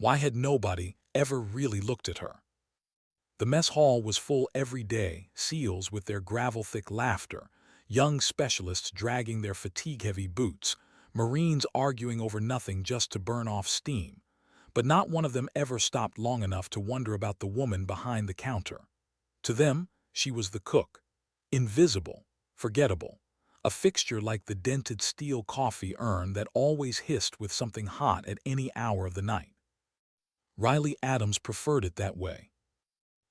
Why had nobody ever really looked at her? The mess hall was full every day, SEALs with their gravel-thick laughter, young specialists dragging their fatigue-heavy boots, Marines arguing over nothing just to burn off steam. But not one of them ever stopped long enough to wonder about the woman behind the counter. To them, she was the cook. Invisible, forgettable, a fixture like the dented steel coffee urn that always hissed with something hot at any hour of the night. Riley Adams preferred it that way.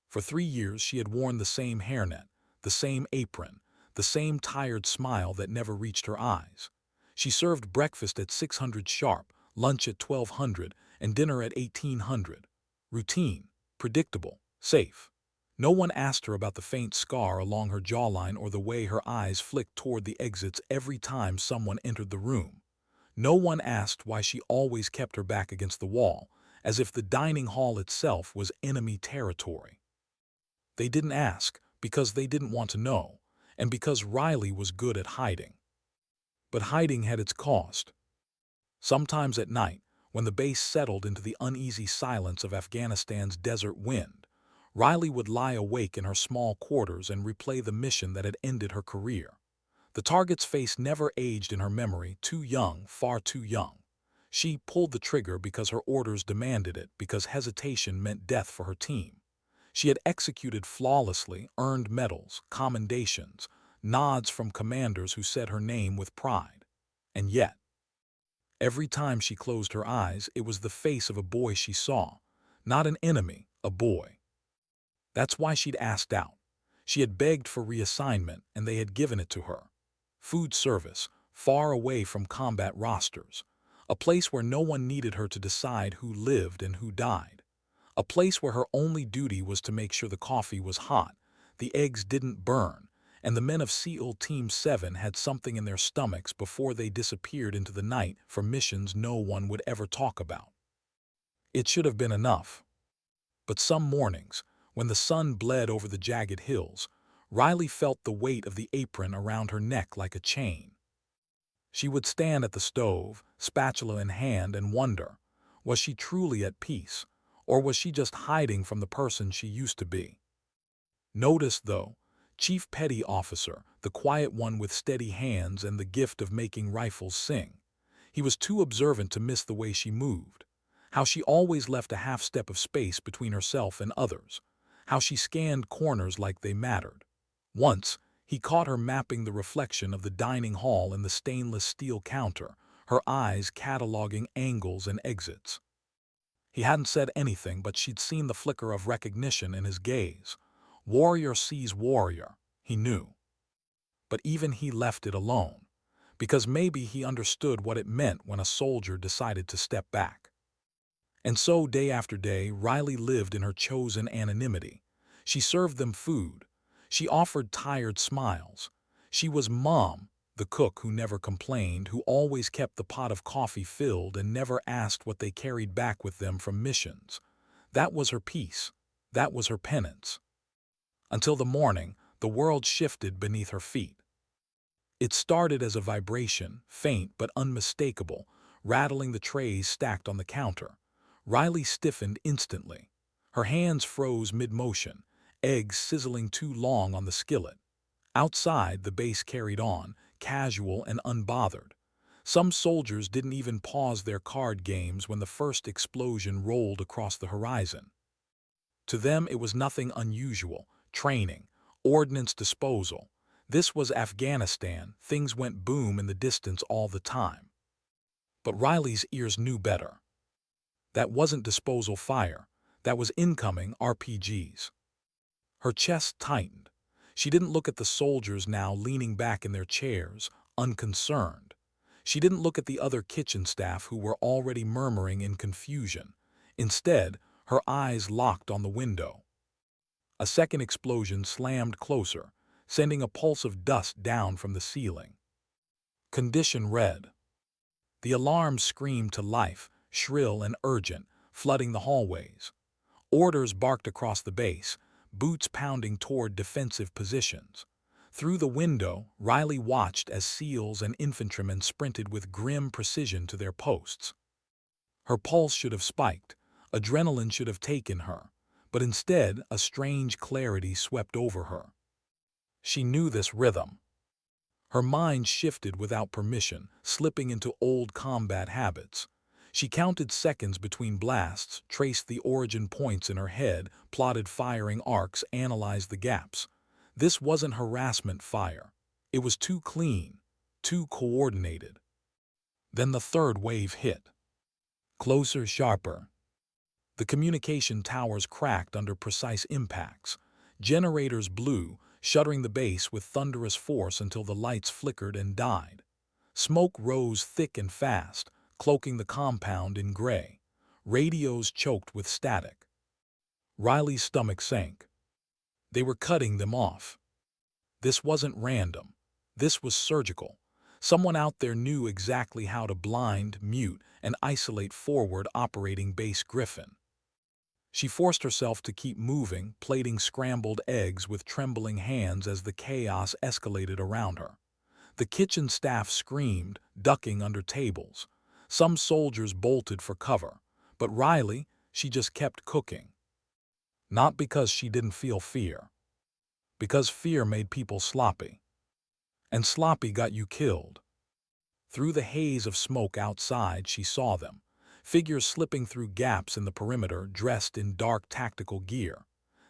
For 3 years she had worn the same hairnet, the same apron, the same tired smile that never reached her eyes. She served breakfast at 600 sharp, lunch at 1200, and dinner at 1800. Routine, predictable, safe. No one asked her about the faint scar along her jawline or the way her eyes flicked toward the exits every time someone entered the room. No one asked why she always kept her back against the wall, as if the dining hall itself was enemy territory. They didn't ask because they didn't want to know, and because Riley was good at hiding. But hiding had its cost. Sometimes at night, when the base settled into the uneasy silence of Afghanistan's desert wind, Riley would lie awake in her small quarters and replay the mission that had ended her career. The target's face never aged in her memory, too young, far too young. She pulled the trigger because her orders demanded it, because hesitation meant death for her team. She had executed flawlessly, earned medals, commendations, nods from commanders who said her name with pride. And yet, every time she closed her eyes, it was the face of a boy she saw, not an enemy, a boy. That's why she'd asked out. She had begged for reassignment, and they had given it to her. Food service, far away from combat rosters. A place where no one needed her to decide who lived and who died. A place where her only duty was to make sure the coffee was hot, the eggs didn't burn, and the men of SEAL Team 7 had something in their stomachs before they disappeared into the night for missions no one would ever talk about. It should have been enough. But some mornings, when the sun bled over the jagged hills, Riley felt the weight of the apron around her neck like a chain. She would stand at the stove, spatula in hand, and wonder, was she truly at peace, or was she just hiding from the person she used to be? Notice, though, Chief Petty Officer, the quiet one with steady hands and the gift of making rifles sing. He was too observant to miss the way she moved, how she always left a half step of space between herself and others, how she scanned corners like they mattered. Once, he caught her mapping the reflection of the dining hall in the stainless steel counter, her eyes cataloging angles and exits. He hadn't said anything, but she'd seen the flicker of recognition in his gaze. Warrior sees warrior, he knew. But even he left it alone, because maybe he understood what it meant when a soldier decided to step back. And so, day after day, Riley lived in her chosen anonymity. She served them food. She offered tired smiles. She was Mom, the cook who never complained, who always kept the pot of coffee filled and never asked what they carried back with them from missions. That was her peace. That was her penance. Until the morning, the world shifted beneath her feet. It started as a vibration, faint but unmistakable, rattling the trays stacked on the counter. Riley stiffened instantly. Her hands froze mid-motion, eggs sizzling too long on the skillet. Outside, the base carried on, casual and unbothered. Some soldiers didn't even pause their card games when the first explosion rolled across the horizon. To them, it was nothing unusual. Training, ordnance disposal. This was Afghanistan. Things went boom in the distance all the time. But Riley's ears knew better. That wasn't disposal fire. That was incoming RPGs. Her chest tightened. She didn't look at the soldiers now leaning back in their chairs, unconcerned. She didn't look at the other kitchen staff who were already murmuring in confusion. Instead, her eyes locked on the window. A second explosion slammed closer, sending a pulse of dust down from the ceiling. Condition red. The alarm screamed to life, shrill and urgent, flooding the hallways. Orders barked across the base, boots pounding toward defensive positions. Through the window, Riley watched as SEALs and infantrymen sprinted with grim precision to their posts. Her pulse should have spiked. Adrenaline should have taken her, but instead a strange clarity swept over her. She knew this rhythm. Her mind shifted without permission, slipping into old combat habits. She counted seconds between blasts, traced the origin points in her head, plotted firing arcs, analyzed the gaps. This wasn't harassment fire. It was too clean, too coordinated. Then the third wave hit. Closer, sharper. The communication towers cracked under precise impacts. Generators blew, shuttering the base with thunderous force until the lights flickered and died. Smoke rose thick and fast, cloaking the compound in gray. Radios choked with static. Riley's stomach sank. They were cutting them off. This wasn't random. This was surgical. Someone out there knew exactly how to blind, mute, and isolate forward operating base Griffin. She forced herself to keep moving, plating scrambled eggs with trembling hands as the chaos escalated around her. The kitchen staff screamed, ducking under tables. Some soldiers bolted for cover, but Riley, she just kept cooking. Not because she didn't feel fear. Because fear made people sloppy. And sloppy got you killed. Through the haze of smoke outside, she saw them. Figures slipping through gaps in the perimeter, dressed in dark tactical gear.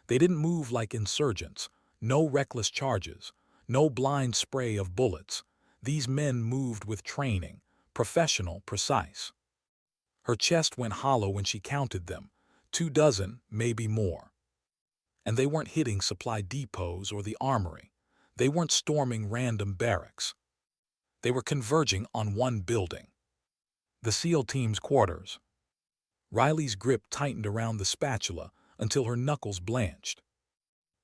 They didn't move like insurgents. No reckless charges. No blind spray of bullets. These men moved with training. Professional, precise. Her chest went hollow when she counted them. 24, maybe more. And they weren't hitting supply depots or the armory. They weren't storming random barracks. They were converging on one building. The SEAL team's quarters. Riley's grip tightened around the spatula until her knuckles blanched.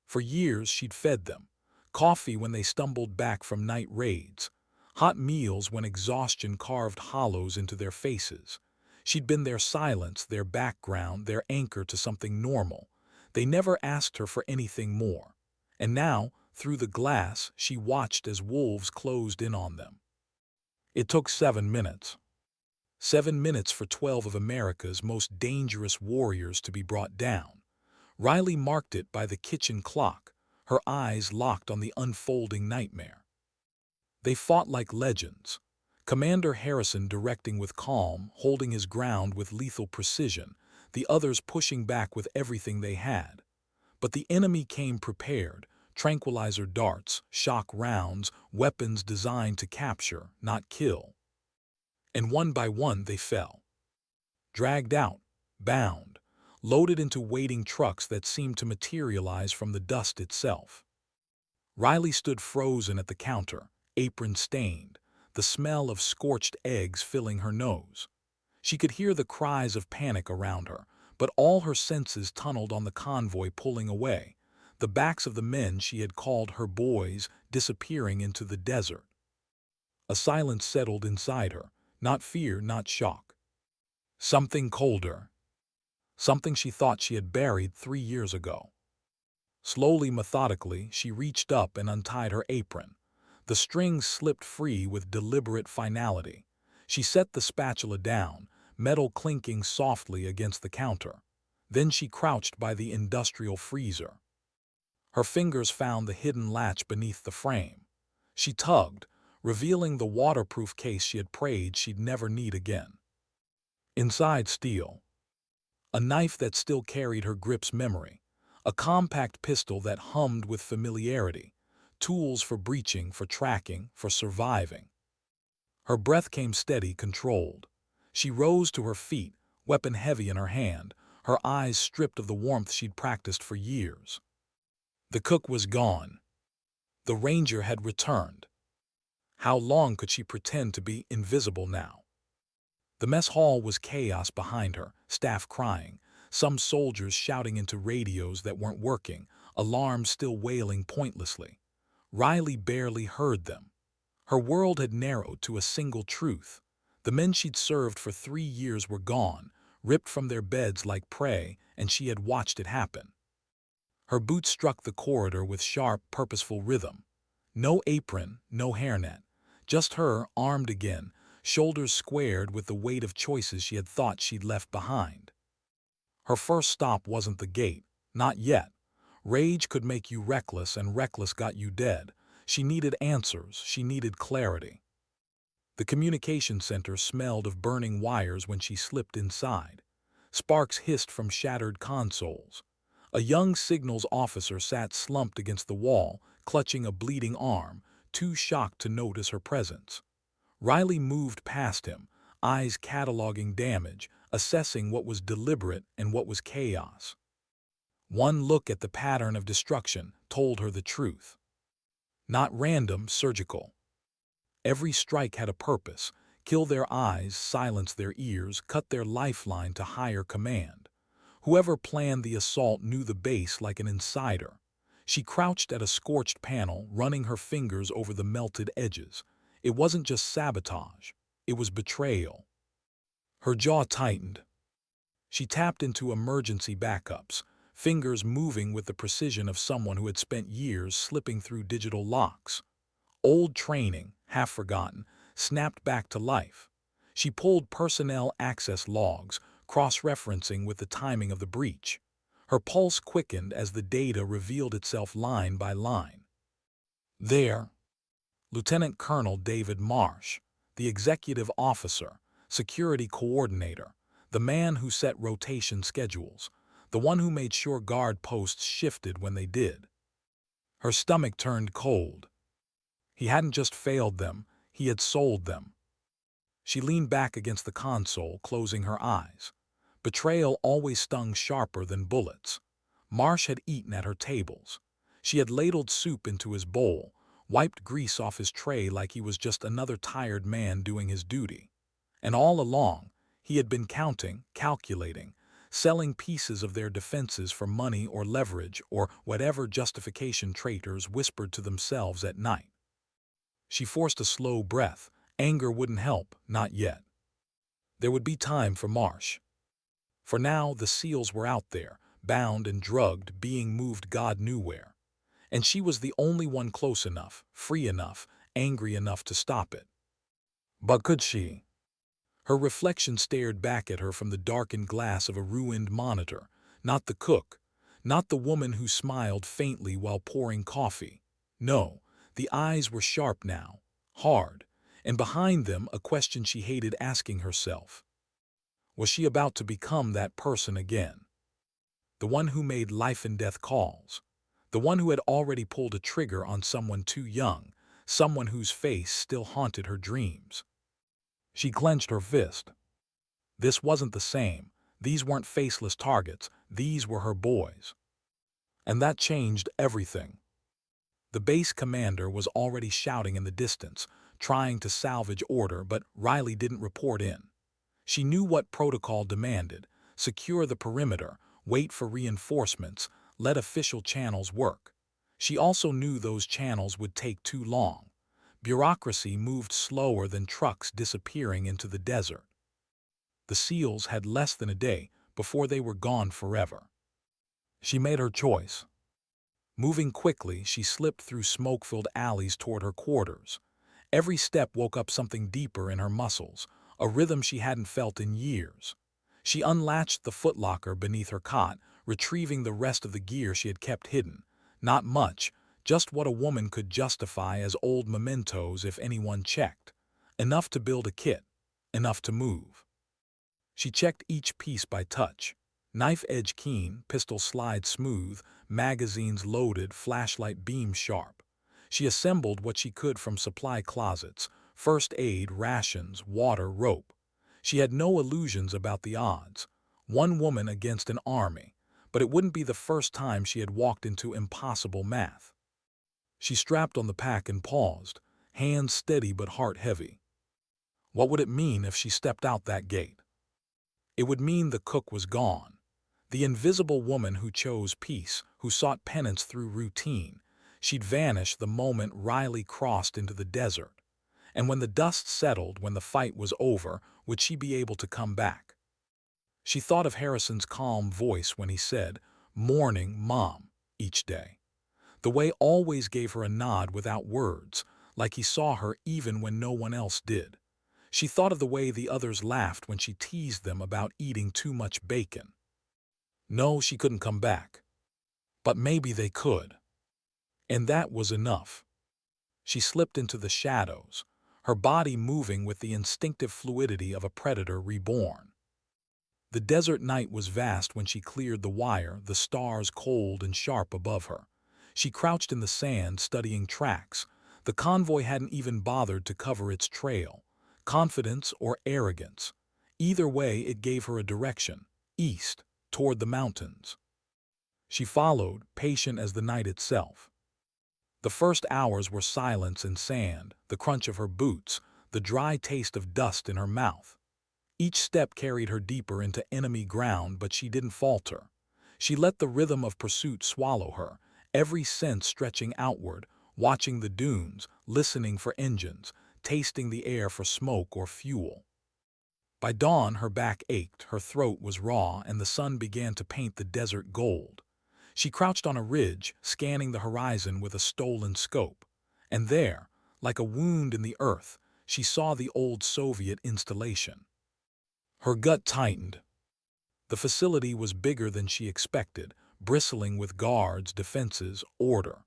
For years she'd fed them. Coffee when they stumbled back from night raids. Hot meals when exhaustion carved hollows into their faces. She'd been their silence, their background, their anchor to something normal. They never asked her for anything more. And now, through the glass, she watched as wolves closed in on them. It took 7 minutes. 7 minutes for 12 of America's most dangerous warriors to be brought down. Riley marked it by the kitchen clock, her eyes locked on the unfolding nightmare. They fought like legends. Commander Harrison directing with calm, holding his ground with lethal precision, the others pushing back with everything they had. But the enemy came prepared, tranquilizer darts, shock rounds, weapons designed to capture, not kill. And one by one they fell. Dragged out, bound, loaded into waiting trucks that seemed to materialize from the dust itself. Riley stood frozen at the counter, apron stained, the smell of scorched eggs filling her nose. She could hear the cries of panic around her, but all her senses tunneled on the convoy pulling away, the backs of the men she had called her boys disappearing into the desert. A silence settled inside her, not fear, not shock. Something colder. Something she thought she had buried 3 years ago. Slowly, methodically, she reached up and untied her apron. The strings slipped free with deliberate finality. She set the spatula down, metal clinking softly against the counter. Then she crouched by the industrial freezer. Her fingers found the hidden latch beneath the frame. She tugged, revealing the waterproof case she had prayed she'd never need again. Inside, steel. A knife that still carried her grip's memory. A compact pistol that hummed with familiarity. Tools for breaching, for tracking, for surviving. Her breath came steady, controlled. She rose to her feet, weapon heavy in her hand, her eyes stripped of the warmth she'd practiced for years. The cook was gone. The ranger had returned. How long could she pretend to be invisible now? The mess hall was chaos behind her, staff crying, some soldiers shouting into radios that weren't working, alarms still wailing pointlessly. Riley barely heard them. Her world had narrowed to a single truth. The men she'd served for 3 years were gone, ripped from their beds like prey, and she had watched it happen. Her boots struck the corridor with sharp, purposeful rhythm. No apron, no hairnet. Just her, armed again, shoulders squared with the weight of choices she had thought she'd left behind. Her first stop wasn't the gate. Not yet. Rage could make you reckless, and reckless got you dead. She needed answers. She needed clarity. The communication center smelled of burning wires when she slipped inside. Sparks hissed from shattered consoles. A young signals officer sat slumped against the wall, clutching a bleeding arm, too shocked to notice her presence. Riley moved past him, eyes cataloging damage, assessing what was deliberate and what was chaos. One look at the pattern of destruction told her the truth. Not random, surgical. Every strike had a purpose: kill their eyes, silence their ears, cut their lifeline to higher command. Whoever planned the assault knew the base like an insider. She crouched at a scorched panel, running her fingers over the melted edges. It wasn't just sabotage, it was betrayal. Her jaw tightened. She tapped into emergency backups, fingers moving with the precision of someone who had spent years slipping through digital locks. Old training, half forgotten, snapped back to life. She pulled personnel access logs, cross-referencing with the timing of the breach. Her pulse quickened as the data revealed itself line by line. There, Lieutenant Colonel David Marsh, the executive officer, security coordinator, the man who set rotation schedules, the one who made sure guard posts shifted when they did. Her stomach turned cold. He hadn't just failed them, he had sold them. She leaned back against the console, closing her eyes. Betrayal always stung sharper than bullets. Marsh had eaten at her tables. She had ladled soup into his bowl, wiped grease off his tray like he was just another tired man doing his duty. And all along, he had been counting, calculating, selling pieces of their defenses for money or leverage or whatever justification traitors whispered to themselves at night. She forced a slow breath. Anger wouldn't help, not yet. There would be time for Marsh. For now, the SEALs were out there, bound and drugged, being moved God knew where. And she was the only one close enough, free enough, angry enough to stop it. But could she? Her reflection stared back at her from the darkened glass of a ruined monitor. Not the cook, not the woman who smiled faintly while pouring coffee. No, the eyes were sharp now, hard, and behind them a question she hated asking herself. Was she about to become that person again? The one who made life-and-death calls. The one who had already pulled a trigger on someone too young, someone whose face still haunted her dreams. She clenched her fist. This wasn't the same. These weren't faceless targets. These were her boys. And that changed everything. The base commander was already shouting in the distance, trying to salvage order, but Riley didn't report in. She knew what protocol demanded: secure the perimeter, wait for reinforcements, let official channels work. She also knew those channels would take too long. Bureaucracy moved slower than trucks disappearing into the desert. The SEALs had less than a day before they were gone forever. She made her choice. Moving quickly, she slipped through smoke-filled alleys toward her quarters. Every step woke up something deeper in her muscles, a rhythm she hadn't felt in years. She unlatched the footlocker beneath her cot, retrieving the rest of the gear she had kept hidden. Not much, just what a woman could justify as old mementos if anyone checked. Enough to build a kit, enough to move. She checked each piece by touch. Knife edge keen, pistol slide smooth, magazines loaded, flashlight beam sharp. She assembled what she could from supply closets: first aid, rations, water, rope. She had no illusions about the odds. One woman against an army, but it wouldn't be the first time she had walked into impossible math. She strapped on the pack and paused, hands steady but heart heavy. What would it mean if she stepped out that gate? It would mean the cook was gone. The invisible woman who chose peace, who sought penance through routine. She'd vanish the moment Riley crossed into the desert. And when the dust settled, when the fight was over, would she be able to come back? She thought of Harrison's calm voice when he said, "Morning, Mom," each day. The way always gave her a nod without words, like he saw her even when no one else did. She thought of the way the others laughed when she teased them about eating too much bacon. No, she couldn't come back. But maybe they could. And that was enough. She slipped into the shadows, her body moving with the instinctive fluidity of a predator reborn. The desert night was vast when she cleared the wire, the stars cold and sharp above her. She crouched in the sand, studying tracks. The convoy hadn't even bothered to cover its trail. Confidence or arrogance. Either way, it gave her a direction, east, toward the mountains. She followed, patient as the night itself. The first hours were silence and sand, the crunch of her boots, the dry taste of dust in her mouth. Each step carried her deeper into enemy ground, but she didn't falter. She let the rhythm of pursuit swallow her, every sense stretching outward, watching the dunes, listening for engines, tasting the air for smoke or fuel. By dawn, her back ached, her throat was raw, and the sun began to paint the desert gold. She crouched on a ridge, scanning the horizon with a stolen scope. And there, like a wound in the earth, she saw the old Soviet installation. Her gut tightened. The facility was bigger than she expected, bristling with guards, defenses, order.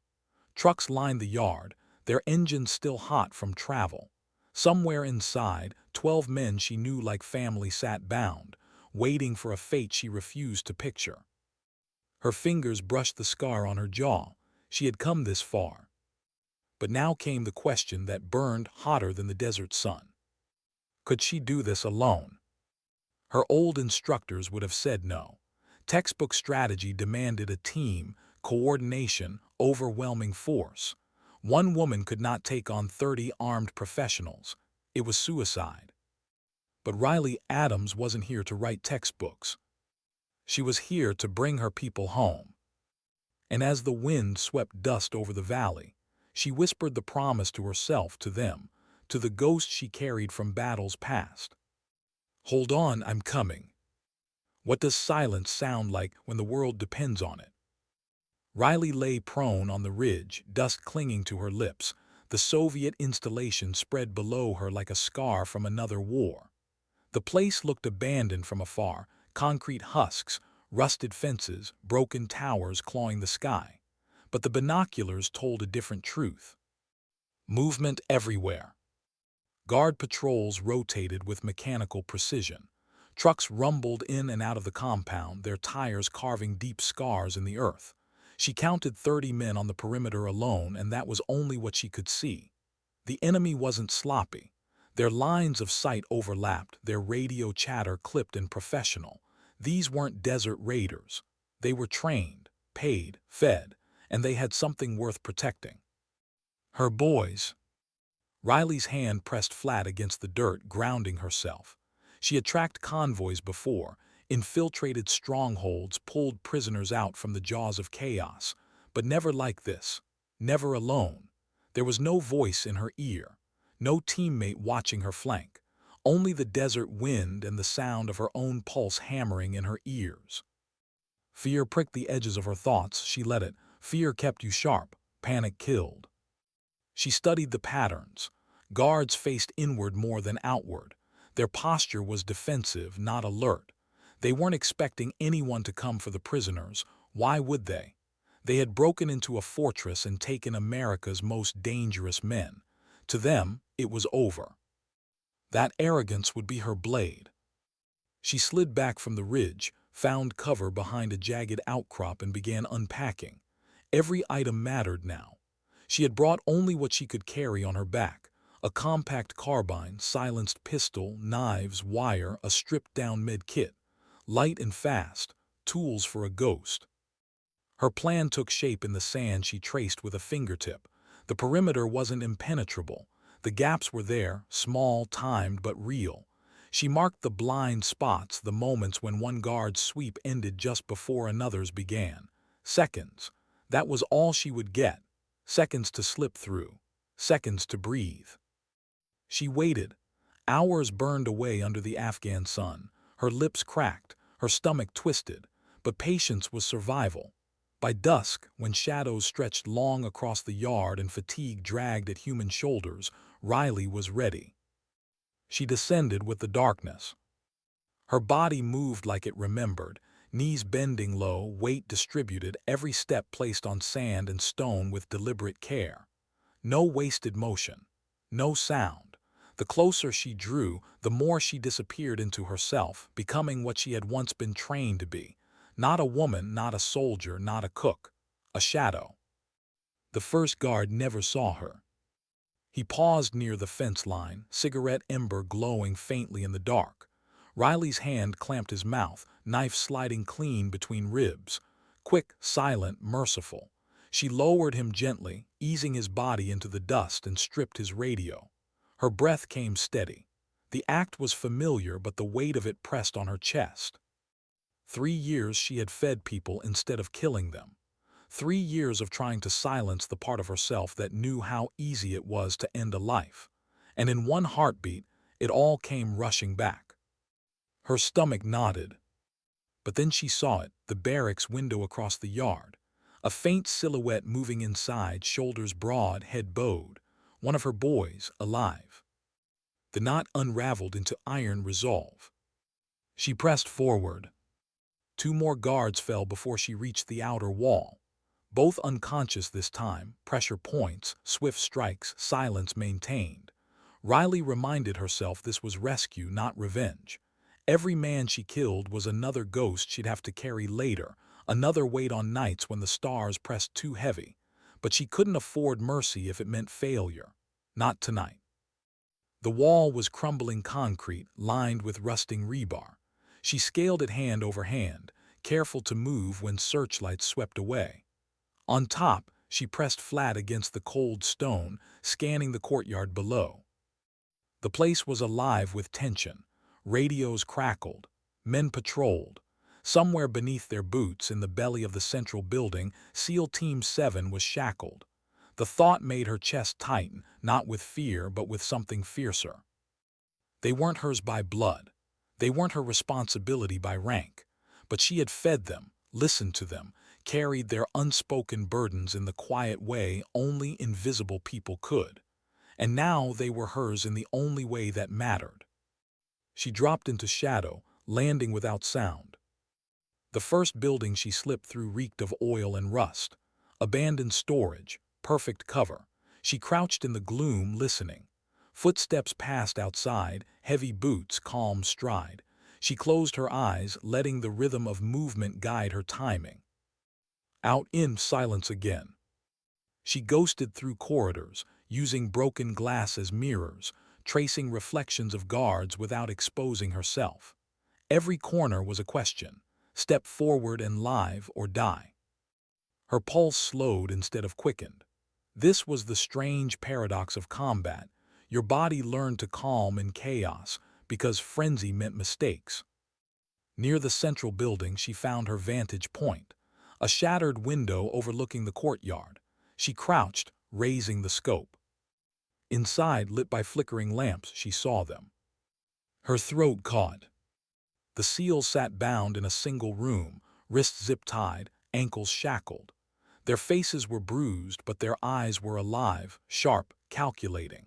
Trucks lined the yard, their engines still hot from travel. Somewhere inside, 12 men she knew like family sat bound, waiting for a fate she refused to picture. Her fingers brushed the scar on her jaw. She had come this far. But now came the question that burned hotter than the desert sun. Could she do this alone? Her old instructors would have said no. Textbook strategy demanded a team, coordination, overwhelming force. One woman could not take on 30 armed professionals. It was suicide. But Riley Adams wasn't here to write textbooks. She was here to bring her people home. And as the wind swept dust over the valley, she whispered the promise to herself, to them, to the ghost she carried from battles past. Hold on, I'm coming. What does silence sound like when the world depends on it? Riley lay prone on the ridge, dust clinging to her lips. The Soviet installation spread below her like a scar from another war. The place looked abandoned from afar, concrete husks, rusted fences, broken towers clawing the sky. But the binoculars told a different truth. Movement everywhere. Guard patrols rotated with mechanical precision. Trucks rumbled in and out of the compound, their tires carving deep scars in the earth. She counted 30 men on the perimeter alone, and that was only what she could see. The enemy wasn't sloppy. Their lines of sight overlapped, their radio chatter clipped and professional. These weren't desert raiders. They were trained, paid, fed, and they had something worth protecting. Her boys. Riley's hand pressed flat against the dirt, grounding herself. She had tracked convoys before, infiltrated strongholds, pulled prisoners out from the jaws of chaos, but never like this, never alone. There was no voice in her ear, no teammate watching her flank, only the desert wind and the sound of her own pulse hammering in her ears. Fear pricked the edges of her thoughts. She let it. Fear kept you sharp, panic killed. She studied the patterns. Guards faced inward more than outward. Their posture was defensive, not alert. They weren't expecting anyone to come for the prisoners. Why would they? They had broken into a fortress and taken America's most dangerous men. To them, it was over. That arrogance would be her blade. She slid back from the ridge, found cover behind a jagged outcrop, and began unpacking. Every item mattered now. She had brought only what she could carry on her back: a compact carbine, silenced pistol, knives, wire, a stripped-down med-kit. Light and fast, tools for a ghost. Her plan took shape in the sand she traced with a fingertip. The perimeter wasn't impenetrable. The gaps were there, small, timed, but real. She marked the blind spots, the moments when one guard's sweep ended just before another's began. Seconds. That was all she would get. Seconds to slip through. Seconds to breathe. She waited. Hours burned away under the Afghan sun. Her lips cracked, her stomach twisted. But patience was survival. By dusk, when shadows stretched long across the yard and fatigue dragged at human shoulders, Riley was ready. She descended with the darkness. Her body moved like it remembered, knees bending low, weight distributed, every step placed on sand and stone with deliberate care. No wasted motion, no sound. The closer she drew, the more she disappeared into herself, becoming what she had once been trained to be. Not a woman, not a soldier, not a cook. A shadow. The first guard never saw her. He paused near the fence line, cigarette ember glowing faintly in the dark. Riley's hand clamped his mouth, knife sliding clean between ribs. Quick, silent, merciful. She lowered him gently, easing his body into the dust, and stripped his radio. Her breath came steady. The act was familiar, but the weight of it pressed on her chest. 3 years she had fed people instead of killing them. 3 years of trying to silence the part of herself that knew how easy it was to end a life. And in one heartbeat, it all came rushing back. Her stomach knotted. But then she saw it, the barracks window across the yard. A faint silhouette moving inside, shoulders broad, head bowed. One of her boys, alive. The knot unraveled into iron resolve. She pressed forward. 2 more guards fell before she reached the outer wall. Both unconscious this time, pressure points, swift strikes, silence maintained. Riley reminded herself this was rescue, not revenge. Every man she killed was another ghost she'd have to carry later, another weight on nights when the stars pressed too heavy. But she couldn't afford mercy if it meant failure. Not tonight. The wall was crumbling concrete, lined with rusting rebar. She scaled it hand over hand, careful to move when searchlights swept away. On top, she pressed flat against the cold stone, scanning the courtyard below. The place was alive with tension. Radios crackled. Men patrolled. Somewhere beneath their boots, in the belly of the central building, SEAL Team 7 was shackled. The thought made her chest tighten, not with fear, but with something fiercer. They weren't hers by blood. They weren't her responsibility by rank. But she had fed them, listened to them, carried their unspoken burdens in the quiet way only invisible people could. And now they were hers in the only way that mattered. She dropped into shadow, landing without sound. The first building she slipped through reeked of oil and rust. Abandoned storage, perfect cover. She crouched in the gloom, listening. Footsteps passed outside, heavy boots, calm stride. She closed her eyes, letting the rhythm of movement guide her timing. Out in silence again. She ghosted through corridors, using broken glass as mirrors, tracing reflections of guards without exposing herself. Every corner was a question. Step forward and live or die. Her pulse slowed instead of quickened. This was the strange paradox of combat. Your body learned to calm in chaos because frenzy meant mistakes. Near the central building, she found her vantage point. A shattered window overlooking the courtyard. She crouched, raising the scope. Inside, lit by flickering lamps, she saw them. Her throat caught. The SEALs sat bound in a single room, wrists zip-tied, ankles shackled. Their faces were bruised, but their eyes were alive, sharp, calculating.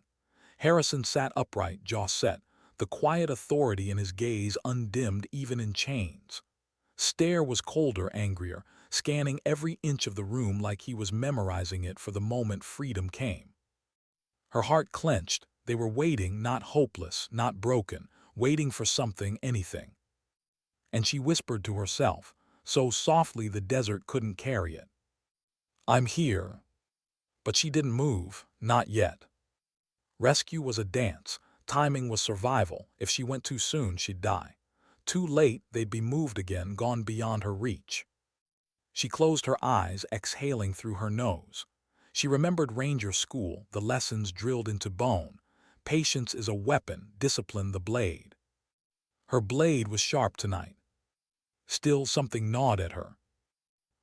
Harrison sat upright, jaw set, the quiet authority in his gaze undimmed even in chains. Stare was colder, angrier, scanning every inch of the room like he was memorizing it for the moment freedom came. Her heart clenched. They were waiting, not hopeless, not broken, waiting for something, anything. And she whispered to herself, so softly the desert couldn't carry it. I'm here. But she didn't move, not yet. Rescue was a dance. Timing was survival. If she went too soon, she'd die. Too late, they'd be moved again, gone beyond her reach. She closed her eyes, exhaling through her nose. She remembered Ranger School, the lessons drilled into bone. Patience is a weapon, discipline the blade. Her blade was sharp tonight. Still, something gnawed at her.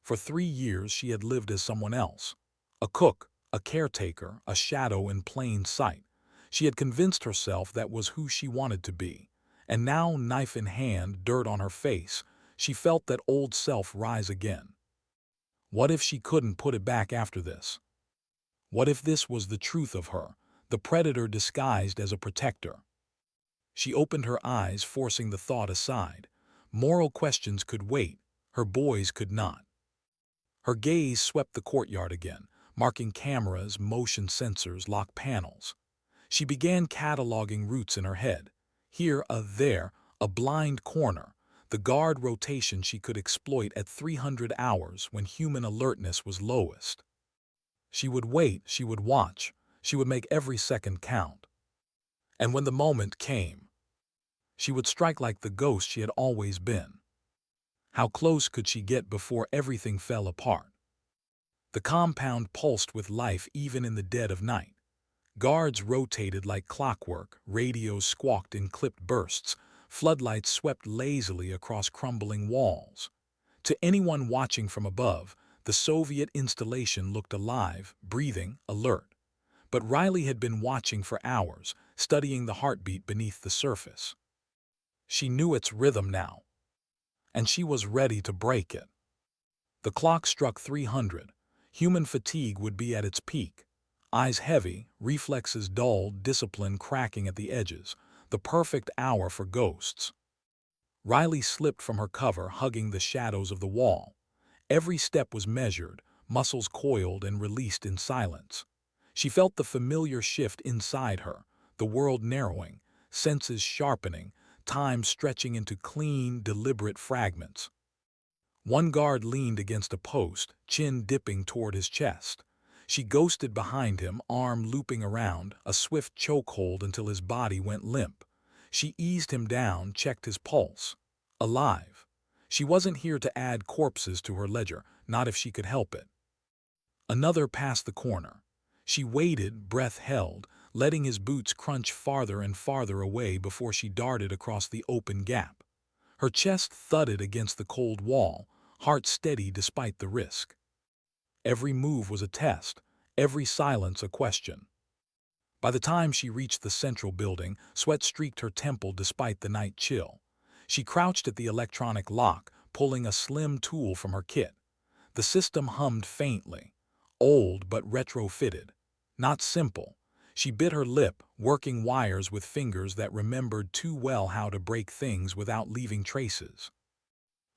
For 3 years she had lived as someone else. A cook, a caretaker, a shadow in plain sight. She had convinced herself that was who she wanted to be. And now, knife in hand, dirt on her face, she felt that old self rise again. What if she couldn't put it back after this? What if this was the truth of her, the predator disguised as a protector? She opened her eyes, forcing the thought aside. Moral questions could wait. Her boys could not. Her gaze swept the courtyard again, marking cameras, motion sensors, lock panels. She began cataloging routes in her head. Here, there, a blind corner, the guard rotation she could exploit at 300 hours when human alertness was lowest. She would wait, she would watch, she would make every second count. And when the moment came, she would strike like the ghost she had always been. How close could she get before everything fell apart? The compound pulsed with life even in the dead of night. Guards rotated like clockwork, radios squawked in clipped bursts, floodlights swept lazily across crumbling walls. To anyone watching from above, the Soviet installation looked alive, breathing, alert. But Riley had been watching for hours, studying the heartbeat beneath the surface. She knew its rhythm now, and she was ready to break it. The clock struck 300. Human fatigue would be at its peak. Eyes heavy, reflexes dulled, discipline cracking at the edges. The perfect hour for ghosts. Riley slipped from her cover, hugging the shadows of the wall. Every step was measured, muscles coiled and released in silence. She felt the familiar shift inside her, the world narrowing, senses sharpening, time stretching into clean, deliberate fragments. One guard leaned against a post, chin dipping toward his chest. She ghosted behind him, arm looping around, a swift chokehold until his body went limp. She eased him down, checked his pulse. Alive. She wasn't here to add corpses to her ledger, not if she could help it. Another passed the corner. She waited, breath held, letting his boots crunch farther and farther away before she darted across the open gap. Her chest thudded against the cold wall, heart steady despite the risk. Every move was a test, every silence a question. By the time she reached the central building, sweat streaked her temple despite the night chill. She crouched at the electronic lock, pulling a slim tool from her kit. The system hummed faintly, old but retrofitted. Not simple. She bit her lip, working wires with fingers that remembered too well how to break things without leaving traces.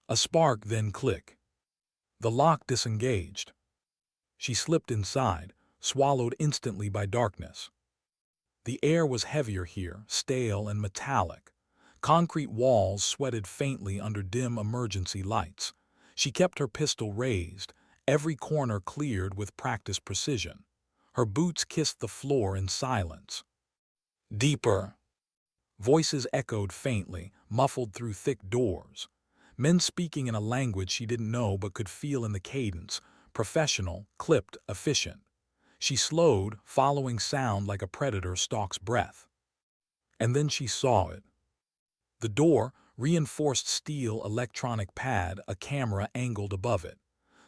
A spark, then click. The lock disengaged. She slipped inside, swallowed instantly by darkness. The air was heavier here, stale and metallic. Concrete walls sweated faintly under dim emergency lights. She kept her pistol raised, every corner cleared with practiced precision. Her boots kissed the floor in silence. Deeper. Voices echoed faintly, muffled through thick doors. Men speaking in a language she didn't know but could feel in the cadence, professional, clipped, efficient. She slowed, following sound like a predator stalks breath. And then she saw it. The door, reinforced steel electronic pad, a camera angled above it.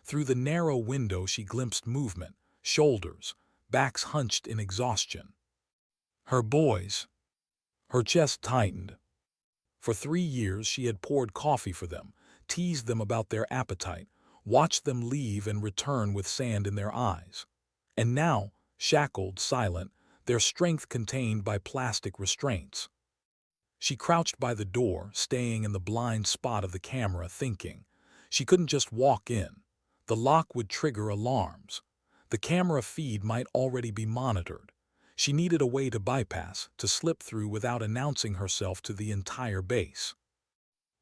Through the narrow window she glimpsed movement, shoulders, backs hunched in exhaustion. Her boys. Her chest tightened. For 3 years she had poured coffee for them, teased them about their appetite, watched them leave and return with sand in their eyes. And now, shackled, silent, their strength contained by plastic restraints. She crouched by the door, staying in the blind spot of the camera, thinking. She couldn't just walk in. The lock would trigger alarms. The camera feed might already be monitored. She needed a way to bypass, to slip through without announcing herself to the entire base.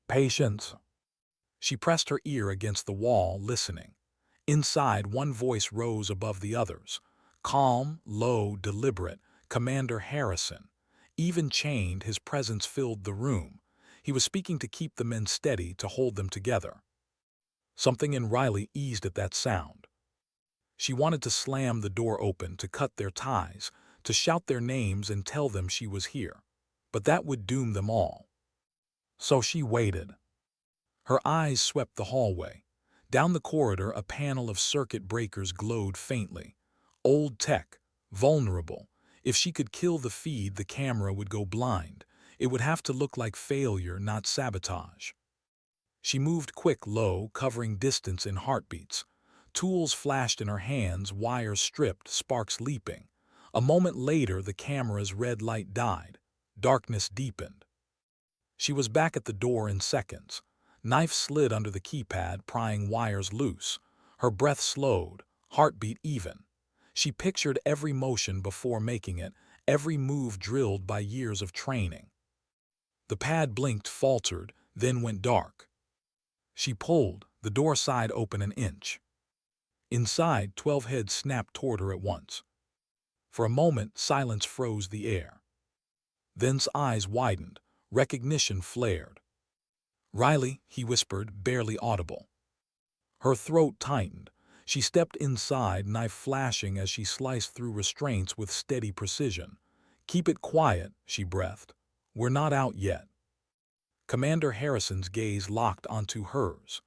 Patience. She pressed her ear against the wall, listening. Inside, one voice rose above the others. Calm, low, deliberate, Commander Harrison. Even chained, his presence filled the room. He was speaking to keep the men steady, to hold them together. Something in Riley eased at that sound. She wanted to slam the door open, to cut their ties, to shout their names and tell them she was here. But that would doom them all. So she waited. Her eyes swept the hallway. Down the corridor, a panel of circuit breakers glowed faintly. Old tech, vulnerable. If she could kill the feed, the camera would go blind. It would have to look like failure, not sabotage. She moved quick, low, covering distance in heartbeats. Tools flashed in her hands, wires stripped, sparks leaping. A moment later, the camera's red light died. Darkness deepened. She was back at the door in seconds. Knife slid under the keypad, prying wires loose. Her breath slowed, heartbeat even. She pictured every motion before making it, every move drilled by years of training. The pad blinked, faltered, then went dark. She pulled, the door side open an inch. Inside, 12 heads snapped toward her at once. For a moment, silence froze the air. Then's eyes widened, recognition flared. "Riley," he whispered, barely audible. Her throat tightened. She stepped inside, knife flashing as she sliced through restraints with steady precision. "Keep it quiet," she breathed. "We're not out yet." Commander Harrison's gaze locked onto hers.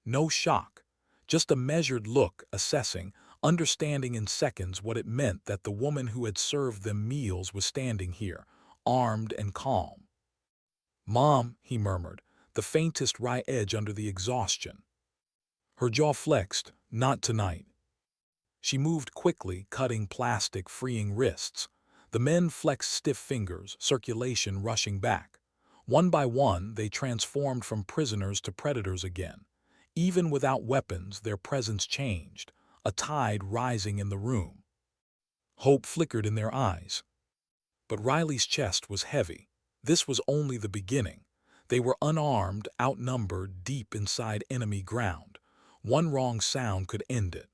No shock, just a measured look, assessing, understanding in seconds what it meant that the woman who had served them meals was standing here, armed and calm. "Mom," he murmured, the faintest wry edge under the exhaustion. Her jaw flexed. "Not tonight." She moved quickly, cutting plastic, freeing wrists. The men flexed stiff fingers, circulation rushing back. One by one, they transformed from prisoners to predators again. Even without weapons, their presence changed, a tide rising in the room. Hope flickered in their eyes. But Riley's chest was heavy. This was only the beginning. They were unarmed, outnumbered, deep inside enemy ground. One wrong sound could end it.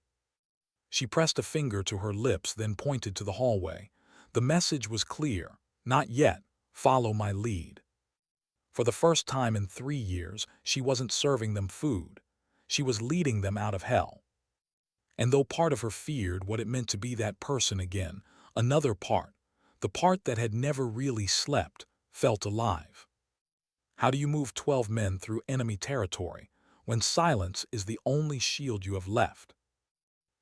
She pressed a finger to her lips, then pointed to the hallway. The message was clear. Not yet. Follow my lead. For the first time in 3 years, she wasn't serving them food. She was leading them out of hell. And though part of her feared what it meant to be that person again, another part, the part that had never really slept, felt alive. How do you move 12 men through enemy territory when silence is the only shield you have left?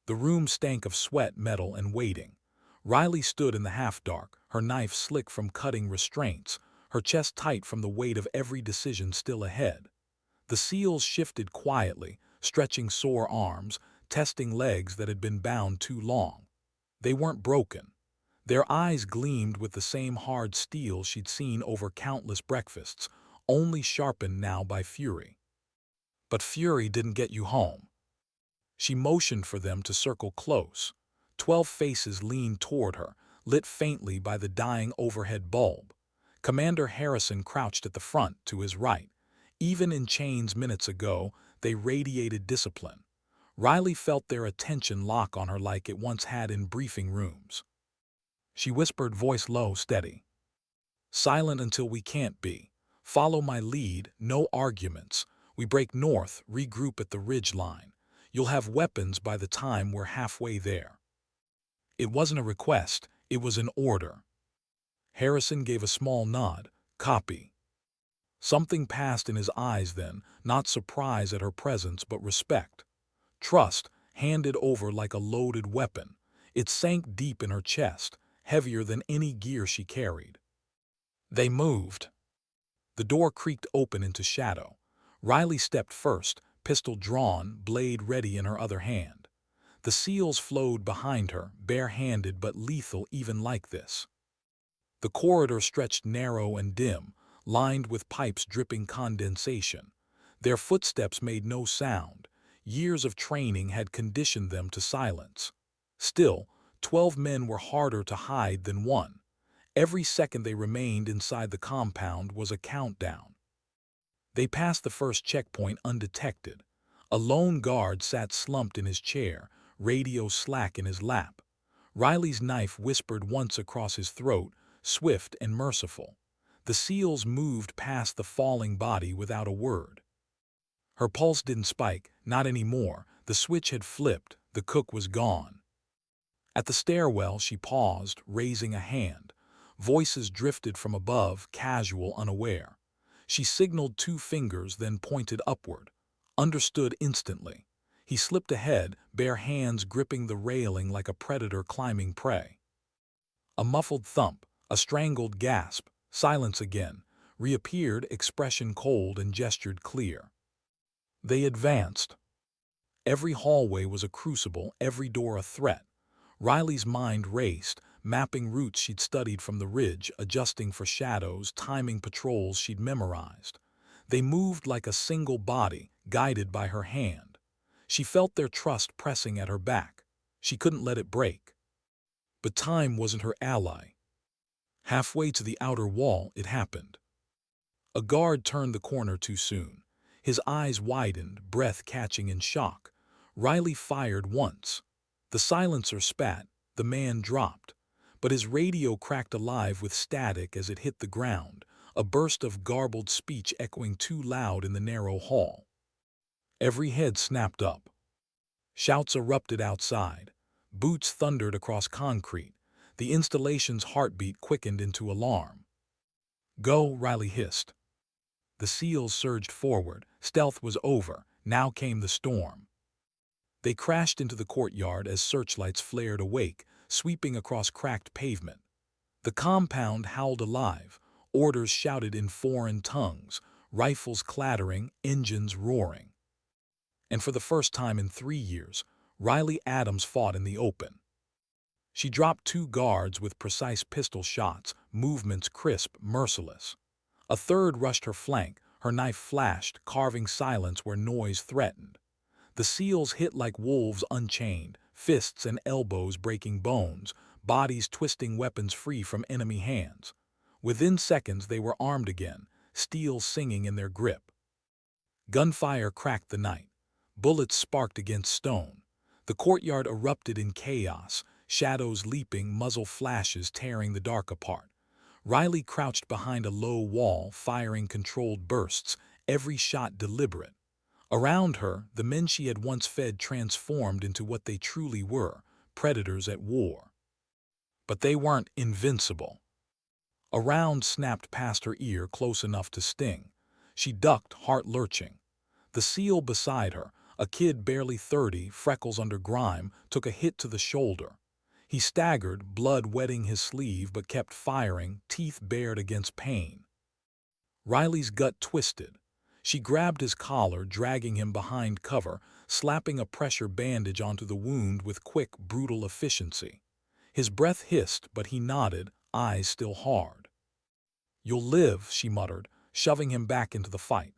The room stank of sweat, metal, and waiting. Riley stood in the half-dark, her knife slick from cutting restraints, her chest tight from the weight of every decision still ahead. The SEALs shifted quietly, stretching sore arms, testing legs that had been bound too long. They weren't broken. Their eyes gleamed with the same hard steel she'd seen over countless breakfasts, only sharpened now by fury. But fury didn't get you home. She motioned for them to circle close. 12 faces leaned toward her, lit faintly by the dying overhead bulb. Commander Harrison crouched at the front, to his right. Even in chains minutes ago, they radiated discipline. Riley felt their attention lock on her like it once had in briefing rooms. She whispered, voice low, steady. "Silent until we can't be. Follow my lead, no arguments. We break north, regroup at the ridge line. You'll have weapons by the time we're halfway there." It wasn't a request, it was an order. Harrison gave a small nod. "Copy." Something passed in his eyes then, not surprise at her presence but respect. Trust, handed over like a loaded weapon. It sank deep in her chest, heavier than any gear she carried. They moved. The door creaked open into shadow. Riley stepped first, pistol drawn, blade ready in her other hand. The SEALs flowed behind her, bare-handed but lethal even like this. The corridor stretched narrow and dim, lined with pipes dripping condensation. Their footsteps made no sound. Years of training had conditioned them to silence. Still, 12 men were harder to hide than one. Every second they remained inside the compound was a countdown. They passed the first checkpoint undetected. A lone guard sat slumped in his chair, radio slack in his lap. Riley's knife whispered once across his throat, swift and merciful. The SEALs moved past the falling body without a word. Her pulse didn't spike, not anymore. The switch had flipped, the cook was gone. At the stairwell she paused, raising a hand. Voices drifted from above, casual, unaware. She signaled 2 fingers, then pointed upward. Understood instantly. He slipped ahead, bare hands gripping the railing like a predator climbing prey. A muffled thump, a strangled gasp, silence again, reappeared, expression cold and gestured clear. They advanced. Every hallway was a crucible, every door a threat. Riley's mind raced, mapping routes she'd studied from the ridge, adjusting for shadows, timing patrols she'd memorized. They moved like a single body, guided by her hand. She felt their trust pressing at her back. She couldn't let it break. But time wasn't her ally. Halfway to the outer wall, it happened. A guard turned the corner too soon. His eyes widened, breath catching in shock. Riley fired once. The silencer spat, the man dropped. But his radio cracked alive with static as it hit the ground, a burst of garbled speech echoing too loud in the narrow hall. Every head snapped up. Shouts erupted outside. Boots thundered across concrete. The installation's heartbeat quickened into alarm. "Go," Riley hissed. The SEALs surged forward. Stealth was over. Now came the storm. They crashed into the courtyard as searchlights flared awake, sweeping across cracked pavement. The compound howled alive. Orders shouted in foreign tongues, rifles clattering, engines roaring. And for the first time in 3 years, Riley Adams fought in the open. She dropped 2 guards with precise pistol shots, movements crisp, merciless. A third rushed her flank, her knife flashed, carving silence where noise threatened. The SEALs hit like wolves unchained, fists and elbows breaking bones, bodies twisting weapons free from enemy hands. Within seconds they were armed again, steel singing in their grip. Gunfire cracked the night. Bullets sparked against stone. The courtyard erupted in chaos, shadows leaping, muzzle flashes tearing the dark apart. Riley crouched behind a low wall, firing controlled bursts, every shot deliberate. Around her, the men she had once fed transformed into what they truly were, predators at war. But they weren't invincible. A round snapped past her ear close enough to sting. She ducked, heart lurching. The SEAL beside her, a kid barely 30, freckles under grime, took a hit to the shoulder. He staggered, blood wetting his sleeve, but kept firing, teeth bared against pain. Riley's gut twisted. She grabbed his collar, dragging him behind cover, slapping a pressure bandage onto the wound with quick, brutal efficiency. His breath hissed, but he nodded, eyes still hard. "You'll live," she muttered, shoving him back into the fight.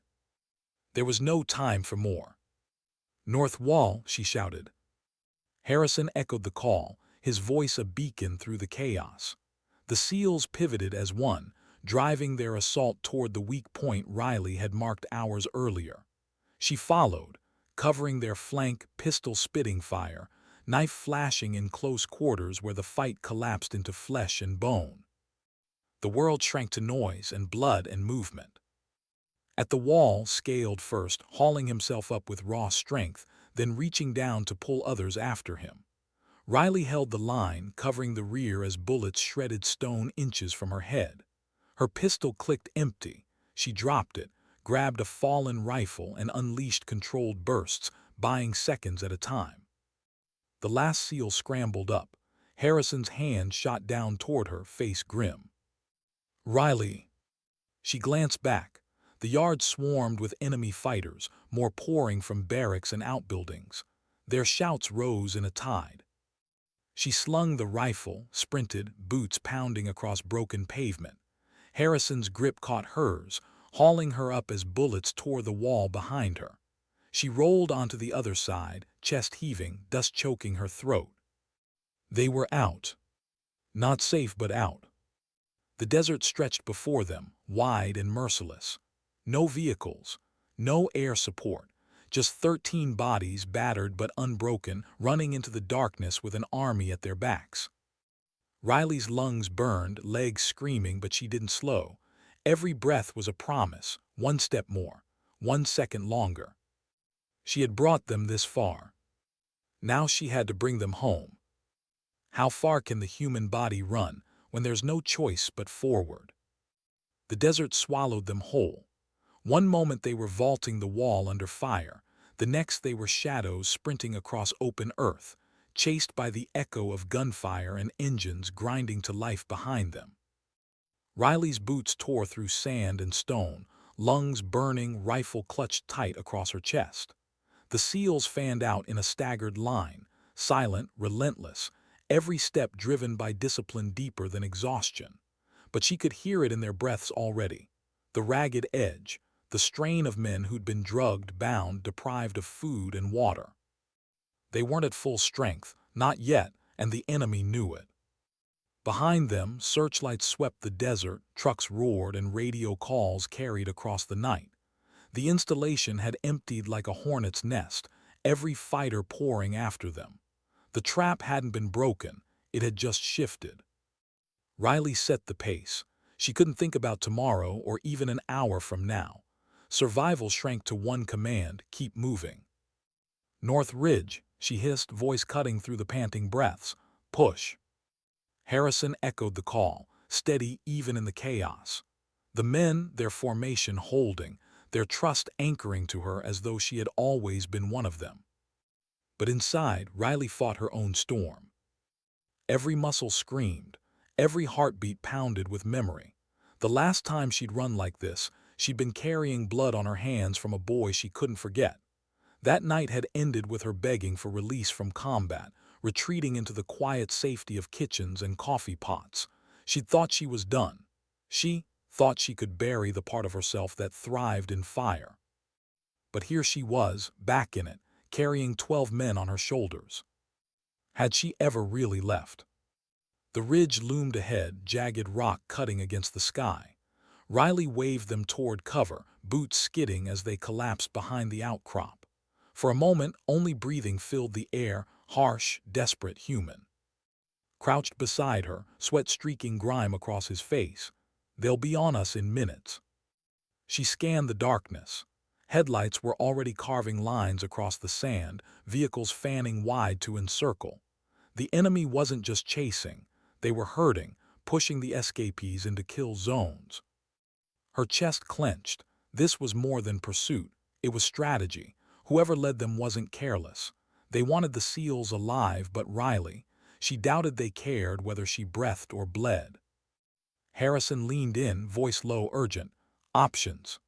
There was no time for more. "North Wall," she shouted. Harrison echoed the call, his voice a beacon through the chaos. The SEALs pivoted as one, driving their assault toward the weak point Riley had marked hours earlier. She followed, covering their flank, pistol spitting fire, knife flashing in close quarters where the fight collapsed into flesh and bone. The world shrank to noise and blood and movement. At the wall, scaled first, hauling himself up with raw strength, then reaching down to pull others after him. Riley held the line, covering the rear as bullets shredded stone inches from her head. Her pistol clicked empty. She dropped it, grabbed a fallen rifle, and unleashed controlled bursts, buying seconds at a time. The last SEAL scrambled up. Harrison's hand shot down toward her, face grim. "Riley." She glanced back. The yard swarmed with enemy fighters, more pouring from barracks and outbuildings. Their shouts rose in a tide. She slung the rifle, sprinted, boots pounding across broken pavement. Harrison's grip caught hers, hauling her up as bullets tore the wall behind her. She rolled onto the other side, chest heaving, dust choking her throat. They were out. Not safe, but out. The desert stretched before them, wide and merciless. No vehicles, no air support, just 13 bodies, battered but unbroken, running into the darkness with an army at their backs. Riley's lungs burned, legs screaming, but she didn't slow. Every breath was a promise, 1 step more, 1 second longer. She had brought them this far. Now she had to bring them home. How far can the human body run when there's no choice but forward? The desert swallowed them whole. One moment they were vaulting the wall under fire, the next they were shadows sprinting across open earth, chased by the echo of gunfire and engines grinding to life behind them. Riley's boots tore through sand and stone, lungs burning, rifle clutched tight across her chest. The SEALs fanned out in a staggered line, silent, relentless, every step driven by discipline deeper than exhaustion. But she could hear it in their breaths already. The ragged edge, the strain of men who'd been drugged, bound, deprived of food and water. They weren't at full strength, not yet, and the enemy knew it. Behind them, searchlights swept the desert, trucks roared, and radio calls carried across the night. The installation had emptied like a hornet's nest, every fighter pouring after them. The trap hadn't been broken, it had just shifted. Riley set the pace. She couldn't think about tomorrow or even an hour from now. Survival shrank to one command: keep moving. North Ridge, she hissed, voice cutting through the panting breaths. Push. Harrison echoed the call, steady even in the chaos. The men, their formation holding, their trust anchoring to her as though she had always been one of them. But inside, Riley fought her own storm. Every muscle screamed, every heartbeat pounded with memory. The last time she'd run like this, she'd been carrying blood on her hands from a boy she couldn't forget. That night had ended with her begging for release from combat, retreating into the quiet safety of kitchens and coffee pots. She'd thought she was done. She thought she could bury the part of herself that thrived in fire. But here she was, back in it, carrying 12 men on her shoulders. Had she ever really left? The ridge loomed ahead, jagged rock cutting against the sky. Riley waved them toward cover, boots skidding as they collapsed behind the outcrop. For a moment, only breathing filled the air, harsh, desperate, human. Crouched beside her, sweat streaking grime across his face. They'll be on us in minutes. She scanned the darkness. Headlights were already carving lines across the sand, vehicles fanning wide to encircle. The enemy wasn't just chasing, they were herding, pushing the escapees into kill zones. Her chest clenched. This was more than pursuit, it was strategy. Whoever led them wasn't careless. They wanted the SEALs alive, but Riley, she doubted they cared whether she breathed or bled. Harrison leaned in, voice low, urgent. Options.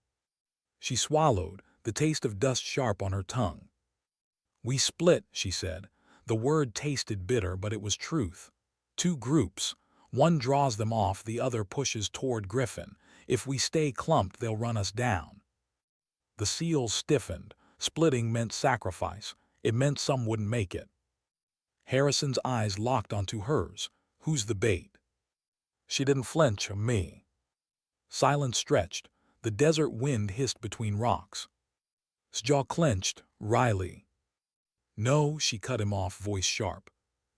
She swallowed, the taste of dust sharp on her tongue. We split, she said. The word tasted bitter, but it was truth. 2 groups. One draws them off, the other pushes toward Griffin. If we stay clumped, they'll run us down. The SEALs stiffened. Splitting meant sacrifice. It meant some wouldn't make it. Harrison's eyes locked onto hers. Who's the bait? She didn't flinch. Me. Silence stretched. The desert wind hissed between rocks. His jaw clenched. Riley. No, she cut him off, voice sharp.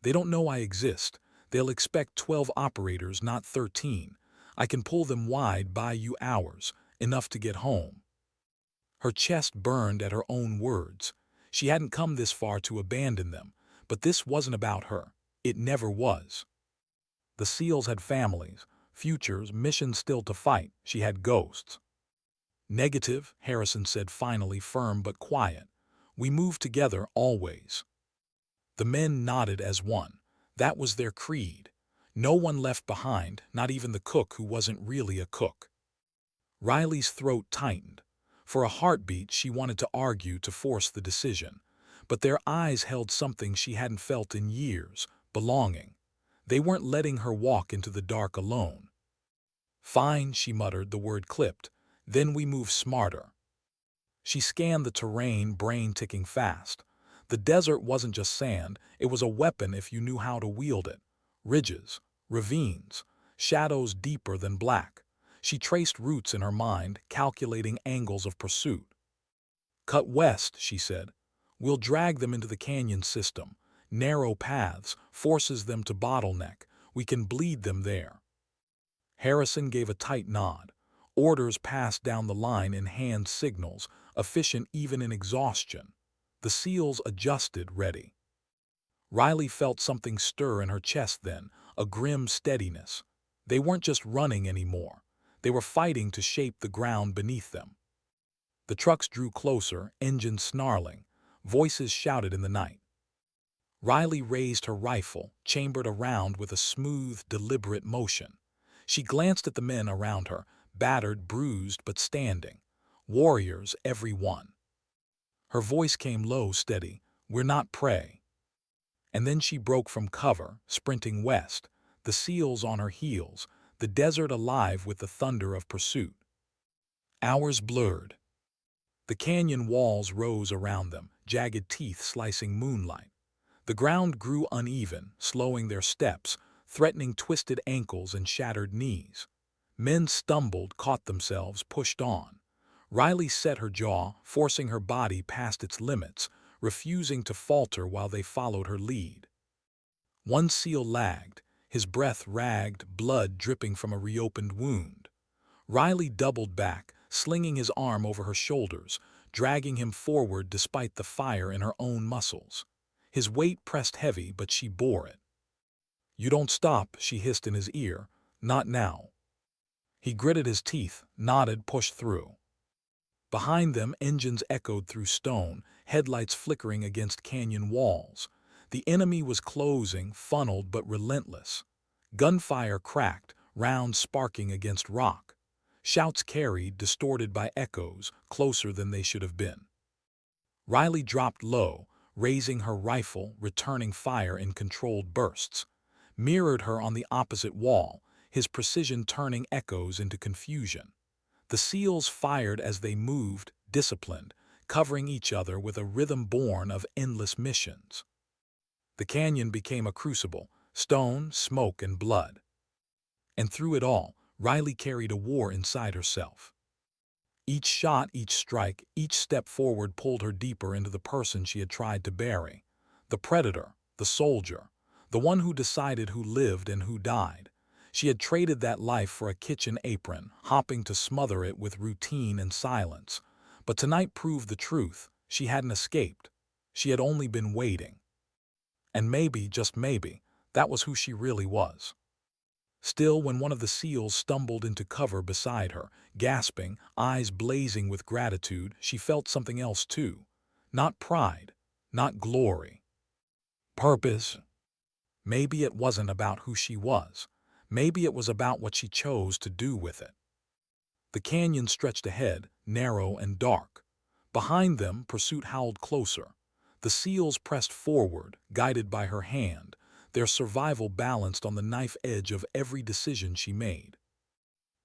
They don't know I exist. They'll expect 12 operators, not 13. I can pull them wide, buy you hours, enough to get home. Her chest burned at her own words. She hadn't come this far to abandon them, but this wasn't about her. It never was. The SEALs had families, futures, missions still to fight. She had ghosts. Negative, Harrison said finally, firm but quiet. We move together, always. The men nodded as one. That was their creed. No one left behind, not even the cook who wasn't really a cook. Riley's throat tightened. For a heartbeat, she wanted to argue, to force the decision. But their eyes held something she hadn't felt in years: belonging. They weren't letting her walk into the dark alone. Fine, she muttered, the word clipped. Then we move smarter. She scanned the terrain, brain ticking fast. The desert wasn't just sand, it was a weapon if you knew how to wield it. Ridges, ravines, shadows deeper than black. She traced routes in her mind, calculating angles of pursuit. Cut west, she said. We'll drag them into the canyon system. Narrow paths, forces them to bottleneck. We can bleed them there. Harrison gave a tight nod. Orders passed down the line in hand signals, efficient even in exhaustion. The SEALs adjusted, ready. Riley felt something stir in her chest then, a grim steadiness. They weren't just running anymore. They were fighting to shape the ground beneath them. The trucks drew closer, engines snarling. Voices shouted in the night. Riley raised her rifle, chambered around with a smooth, deliberate motion. She glanced at the men around her, battered, bruised, but standing. Warriors, every one. Her voice came low, steady. We're not prey. And then she broke from cover, sprinting west, the SEALs on her heels, the desert alive with the thunder of pursuit. Hours blurred. The canyon walls rose around them, jagged teeth slicing moonlight. The ground grew uneven, slowing their steps, threatening twisted ankles and shattered knees. Men stumbled, caught themselves, pushed on. Riley set her jaw, forcing her body past its limits, refusing to falter while they followed her lead. One seal lagged, his breath ragged, blood dripping from a reopened wound. Riley doubled back, slinging his arm over her shoulders, dragging him forward despite the fire in her own muscles. His weight pressed heavy, but she bore it. "You don't stop," she hissed in his ear. "Not now." He gritted his teeth, nodded, pushed through. Behind them, engines echoed through stone, headlights flickering against canyon walls. The enemy was closing, funneled but relentless. Gunfire cracked, rounds sparking against rock. Shouts carried, distorted by echoes, closer than they should have been. Riley dropped low, raising her rifle, returning fire in controlled bursts. Mirrored her on the opposite wall, his precision turning echoes into confusion. The seals fired as they moved, disciplined, covering each other with a rhythm born of endless missions. The canyon became a crucible, stone, smoke, and blood. And through it all, Riley carried a war inside herself. Each shot, each strike, each step forward pulled her deeper into the person she had tried to bury. The predator, the soldier, the one who decided who lived and who died. She had traded that life for a kitchen apron, hopping to smother it with routine and silence. But tonight proved the truth. She hadn't escaped. She had only been waiting. And maybe, just maybe, that was who she really was. Still, when one of the seals stumbled into cover beside her, gasping, eyes blazing with gratitude, she felt something else too. Not pride, not glory. Purpose. Maybe it wasn't about who she was. Maybe it was about what she chose to do with it. The canyon stretched ahead, narrow and dark. Behind them, pursuit howled closer. The seals pressed forward, guided by her hand, their survival balanced on the knife edge of every decision she made.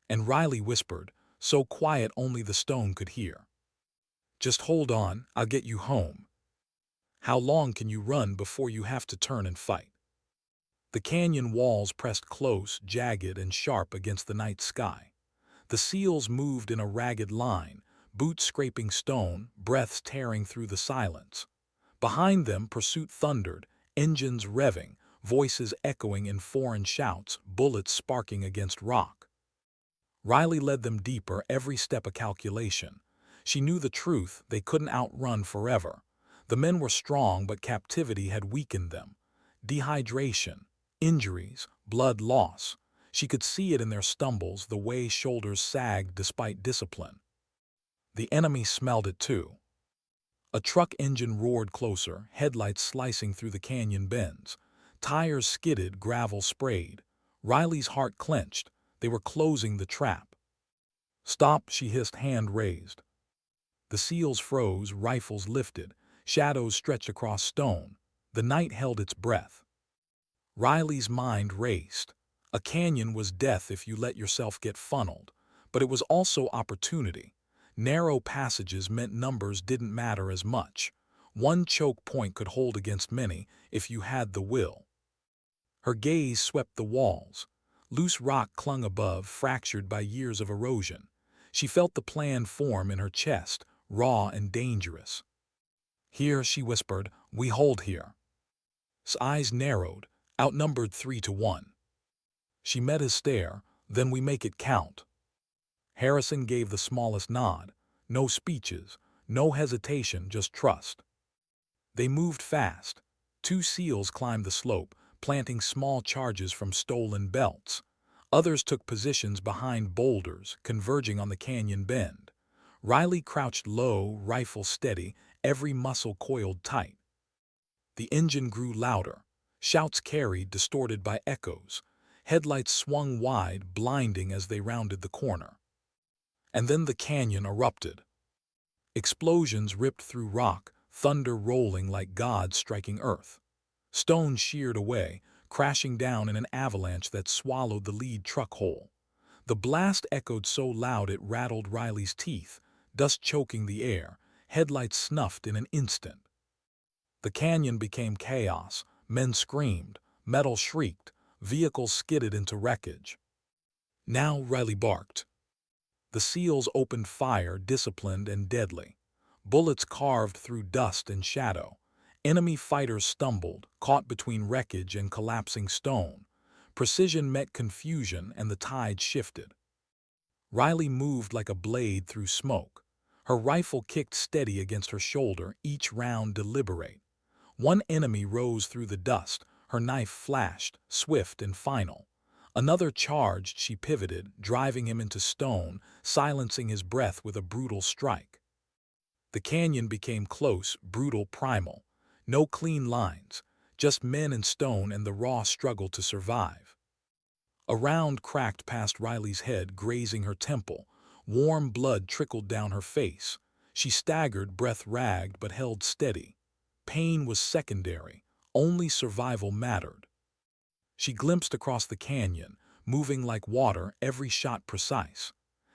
And Riley whispered, so quiet only the stone could hear. "Just hold on, I'll get you home. How long can you run before you have to turn and fight?" The canyon walls pressed close, jagged and sharp against the night sky. The seals moved in a ragged line, boots scraping stone, breaths tearing through the silence. Behind them, pursuit thundered, engines revving, voices echoing in foreign shouts, bullets sparking against rock. Riley led them deeper, every step a calculation. She knew the truth, they couldn't outrun forever. The men were strong, but captivity had weakened them. Dehydration, injuries, blood loss. She could see it in their stumbles, the way shoulders sagged despite discipline. The enemy smelled it too. A truck engine roared closer, headlights slicing through the canyon bends. Tires skidded, gravel sprayed. Riley's heart clenched. They were closing the trap. "Stop," she hissed, hand raised. The seals froze, rifles lifted. Shadows stretched across stone. The night held its breath. Riley's mind raced. A canyon was death if you let yourself get funneled, but it was also opportunity. Narrow passages meant numbers didn't matter as much. One choke point could hold against many if you had the will. Her gaze swept the walls. Loose rock clung above, fractured by years of erosion. She felt the plan form in her chest, raw and dangerous. "Here," she whispered, "we hold here." His eyes narrowed, outnumbered 3-1. She met his stare, "Then we make it count." Harrison gave the smallest nod. No speeches, no hesitation, just trust. They moved fast. 2 seals climbed the slope, planting small charges from stolen belts. Others took positions behind boulders, converging on the canyon bend. Riley crouched low, rifle steady, every muscle coiled tight. The engine grew louder. Shouts carried, distorted by echoes. Headlights swung wide, blinding as they rounded the corner. And then the canyon erupted. Explosions ripped through rock, thunder rolling like gods striking earth. Stone sheared away, crashing down in an avalanche that swallowed the lead truck whole. The blast echoed so loud it rattled Riley's teeth, dust choking the air, headlights snuffed in an instant. The canyon became chaos. Men screamed, metal shrieked, vehicles skidded into wreckage. Now Riley barked. The SEALs opened fire, disciplined and deadly. Bullets carved through dust and shadow. Enemy fighters stumbled, caught between wreckage and collapsing stone. Precision met confusion and the tide shifted. Riley moved like a blade through smoke. Her rifle kicked steady against her shoulder, each round deliberate. One enemy rose through the dust, her knife flashed, swift and final. Another charged, she pivoted, driving him into stone, silencing his breath with a brutal strike. The canyon became close, brutal, primal. No clean lines, just men and stone and the raw struggle to survive. A round cracked past Riley's head, grazing her temple. Warm blood trickled down her face. She staggered, breath ragged, but held steady. Pain was secondary, only survival mattered. She glimpsed across the canyon, moving like water, every shot precise.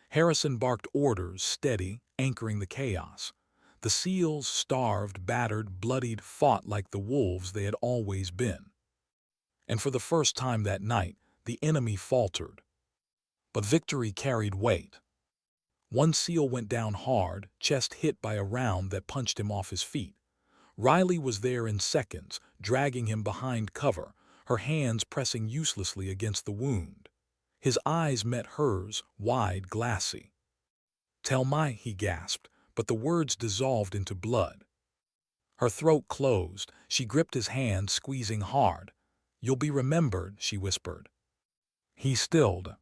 Harrison barked orders, steady, anchoring the chaos. The SEALs, starved, battered, bloodied, fought like the wolves they had always been. And for the first time that night, the enemy faltered. But victory carried weight. One SEAL went down hard, chest hit by a round that punched him off his feet. Riley was there in seconds, dragging him behind cover, her hands pressing uselessly against the wound. His eyes met hers, wide, glassy. "Tell my," he gasped, but the words dissolved into blood. Her throat closed. She gripped his hand, squeezing hard. "You'll be remembered," she whispered. He stilled.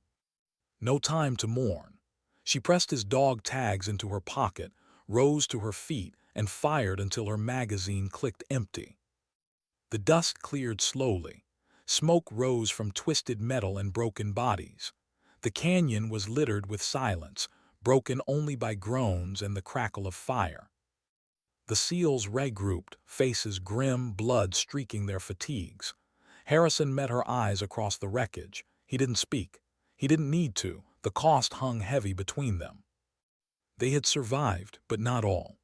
No time to mourn. She pressed his dog tags into her pocket, rose to her feet, and fired until her magazine clicked empty. The dust cleared slowly. Smoke rose from twisted metal and broken bodies. The canyon was littered with silence, broken only by groans and the crackle of fire. The SEALs regrouped, faces grim, blood streaking their fatigues. Harrison met her eyes across the wreckage. He didn't speak. He didn't need to. The cost hung heavy between them. They had survived, but not all.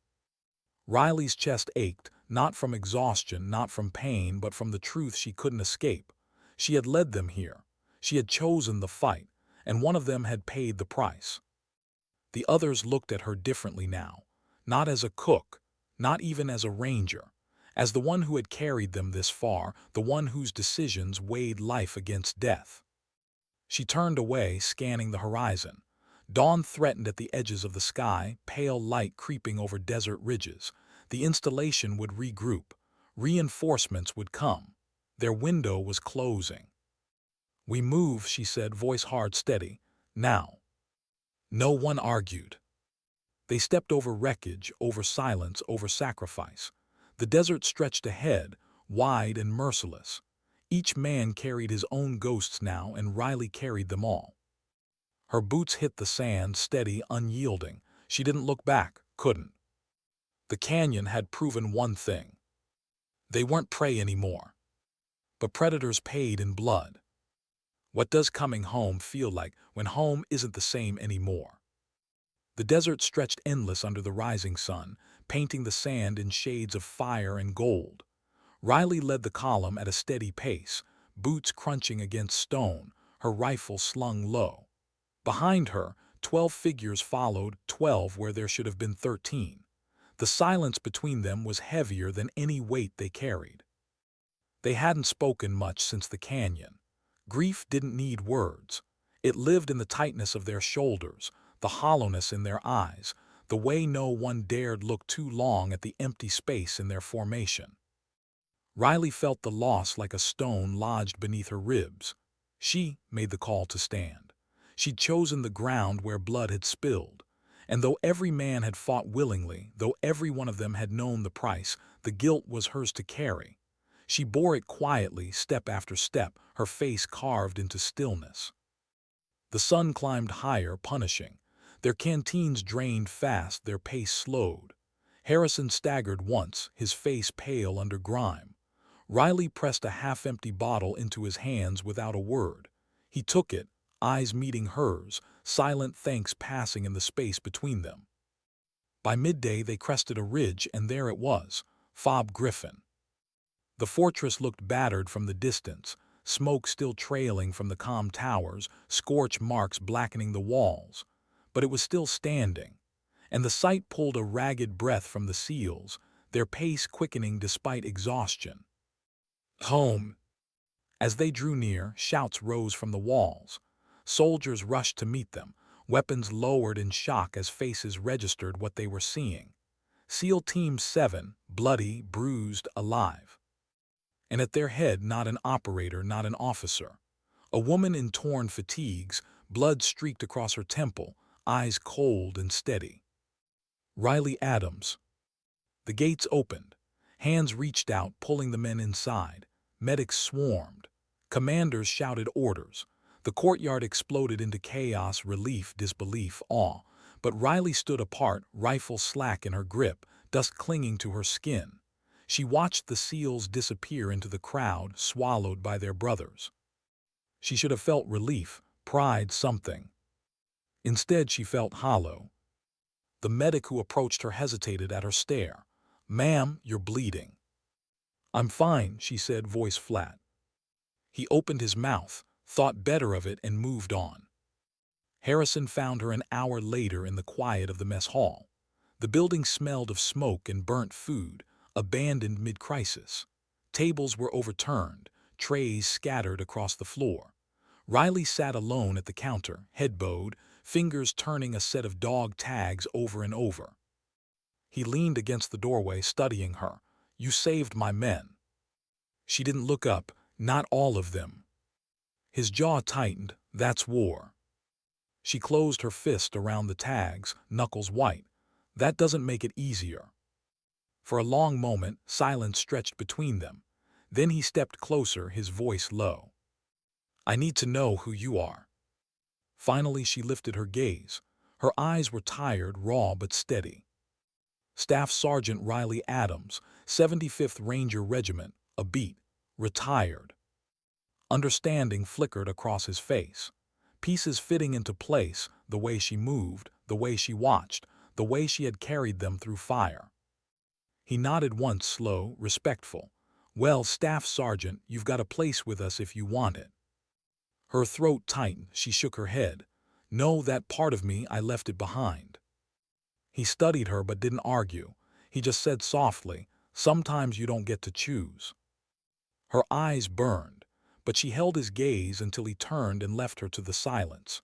Riley's chest ached, not from exhaustion, not from pain, but from the truth she couldn't escape. She had led them here. She had chosen the fight, and one of them had paid the price. The others looked at her differently now, not as a cook, not even as a ranger, as the one who had carried them this far, the one whose decisions weighed life against death. She turned away, scanning the horizon. Dawn threatened at the edges of the sky, pale light creeping over desert ridges. The installation would regroup. Reinforcements would come. Their window was closing. "We move," she said, voice hard, steady. "Now." No one argued. They stepped over wreckage, over silence, over sacrifice. The desert stretched ahead, wide and merciless. Each man carried his own ghosts now, and Riley carried them all. Her boots hit the sand, steady, unyielding. She didn't look back, couldn't. The canyon had proven one thing. They weren't prey anymore. But predators paid in blood. What does coming home feel like when home isn't the same anymore? The desert stretched endless under the rising sun, painting the sand in shades of fire and gold. Riley led the column at a steady pace, boots crunching against stone, her rifle slung low. Behind her, 12 figures followed, 12 where there should have been 13. The silence between them was heavier than any weight they carried. They hadn't spoken much since the canyon. Grief didn't need words. It lived in the tightness of their shoulders, the hollowness in their eyes, the way no one dared look too long at the empty space in their formation. Riley felt the loss like a stone lodged beneath her ribs. She made the call to stand. She'd chosen the ground where blood had spilled. And though every man had fought willingly, though every one of them had known the price, the guilt was hers to carry. She bore it quietly, step after step, her face carved into stillness. The sun climbed higher, punishing. Their canteens drained fast, their pace slowed. Harrison staggered once, his face pale under grime. Riley pressed a half-empty bottle into his hands without a word. He took it, eyes meeting hers, silent thanks passing in the space between them. By midday they crested a ridge, and there it was, Fob Griffin. The fortress looked battered from the distance, smoke still trailing from the calm towers, scorch marks blackening the walls. But it was still standing, and the sight pulled a ragged breath from the seals, their pace quickening despite exhaustion. Home! As they drew near, shouts rose from the walls. Soldiers rushed to meet them, weapons lowered in shock as faces registered what they were seeing. SEAL Team 7, bloody, bruised, alive. And at their head not an operator, not an officer. A woman in torn fatigues, blood streaked across her temple, eyes cold and steady. Riley Adams. The gates opened. Hands reached out, pulling the men inside. Medics swarmed. Commanders shouted orders. The courtyard exploded into chaos, relief, disbelief, awe. But Riley stood apart, rifle slack in her grip, dust clinging to her skin. She watched the SEALs disappear into the crowd, swallowed by their brothers. She should have felt relief, pride, something. Instead, she felt hollow. The medic who approached her hesitated at her stare. "Ma'am, you're bleeding." "I'm fine," she said, voice flat. He opened his mouth, thought better of it, and moved on. Harrison found her an hour later in the quiet of the mess hall. The building smelled of smoke and burnt food, abandoned mid-crisis. Tables were overturned, trays scattered across the floor. Riley sat alone at the counter, head bowed, fingers turning a set of dog tags over and over. He leaned against the doorway, studying her. "You saved my men." She didn't look up, not all of them. His jaw tightened. "That's war." She closed her fist around the tags, knuckles white. "That doesn't make it easier." For a long moment, silence stretched between them. Then he stepped closer, his voice low. "I need to know who you are." Finally, she lifted her gaze. Her eyes were tired, raw but steady. "Staff Sergeant Riley Adams, 75th Ranger Regiment, a beat, retired." Understanding flickered across his face. Pieces fitting into place, the way she moved, the way she watched, the way she had carried them through fire. He nodded once, slow, respectful. "Well, Staff Sergeant, you've got a place with us if you want it." Her throat tightened, she shook her head. "No, that part of me, I left it behind." He studied her but didn't argue. He just said softly, "Sometimes you don't get to choose." Her eyes burned, but she held his gaze until he turned and left her to the silence.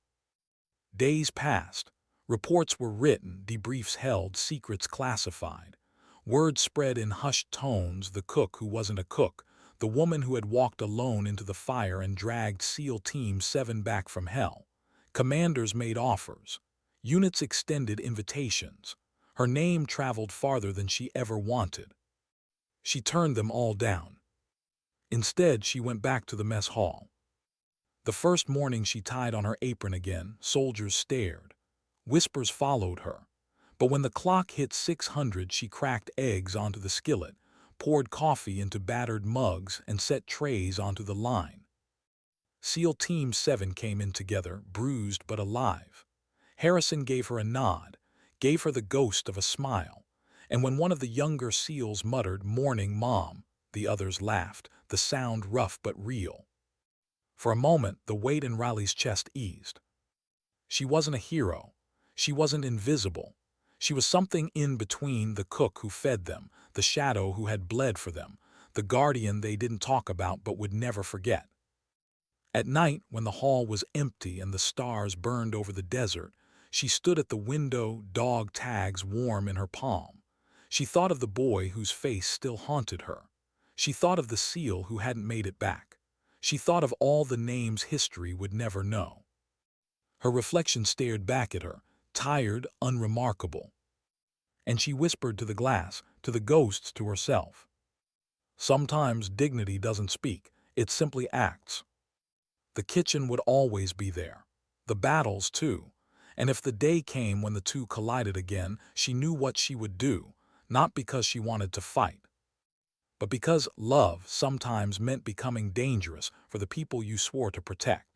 Days passed. Reports were written, debriefs held, secrets classified. Word spread in hushed tones: the cook who wasn't a cook, the woman who had walked alone into the fire and dragged SEAL Team 7 back from hell. Commanders made offers. Units extended invitations. Her name traveled farther than she ever wanted. She turned them all down. Instead, she went back to the mess hall. The first morning she tied on her apron again, soldiers stared. Whispers followed her. But when the clock hit 600, she cracked eggs onto the skillet, poured coffee into battered mugs, and set trays onto the line. SEAL Team 7 came in together, bruised but alive. Harrison gave her a nod, gave her the ghost of a smile. And when one of the younger SEALs muttered, "Morning, Mom," the others laughed, the sound rough but real. For a moment, the weight in Riley's chest eased. She wasn't a hero. She wasn't invisible. She was something in between: the cook who fed them, the shadow who had bled for them, the guardian they didn't talk about but would never forget. At night, when the hall was empty and the stars burned over the desert, she stood at the window, dog tags warm in her palm. She thought of the boy whose face still haunted her. She thought of the SEAL who hadn't made it back. She thought of all the names history would never know. Her reflection stared back at her, tired, unremarkable. And she whispered to the glass, to the ghosts, to herself. Sometimes dignity doesn't speak, it simply acts. The kitchen would always be there. The battles, too. And if the day came when the two collided again, she knew what she would do, not because she wanted to fight, but because love sometimes meant becoming dangerous for the people you swore to protect.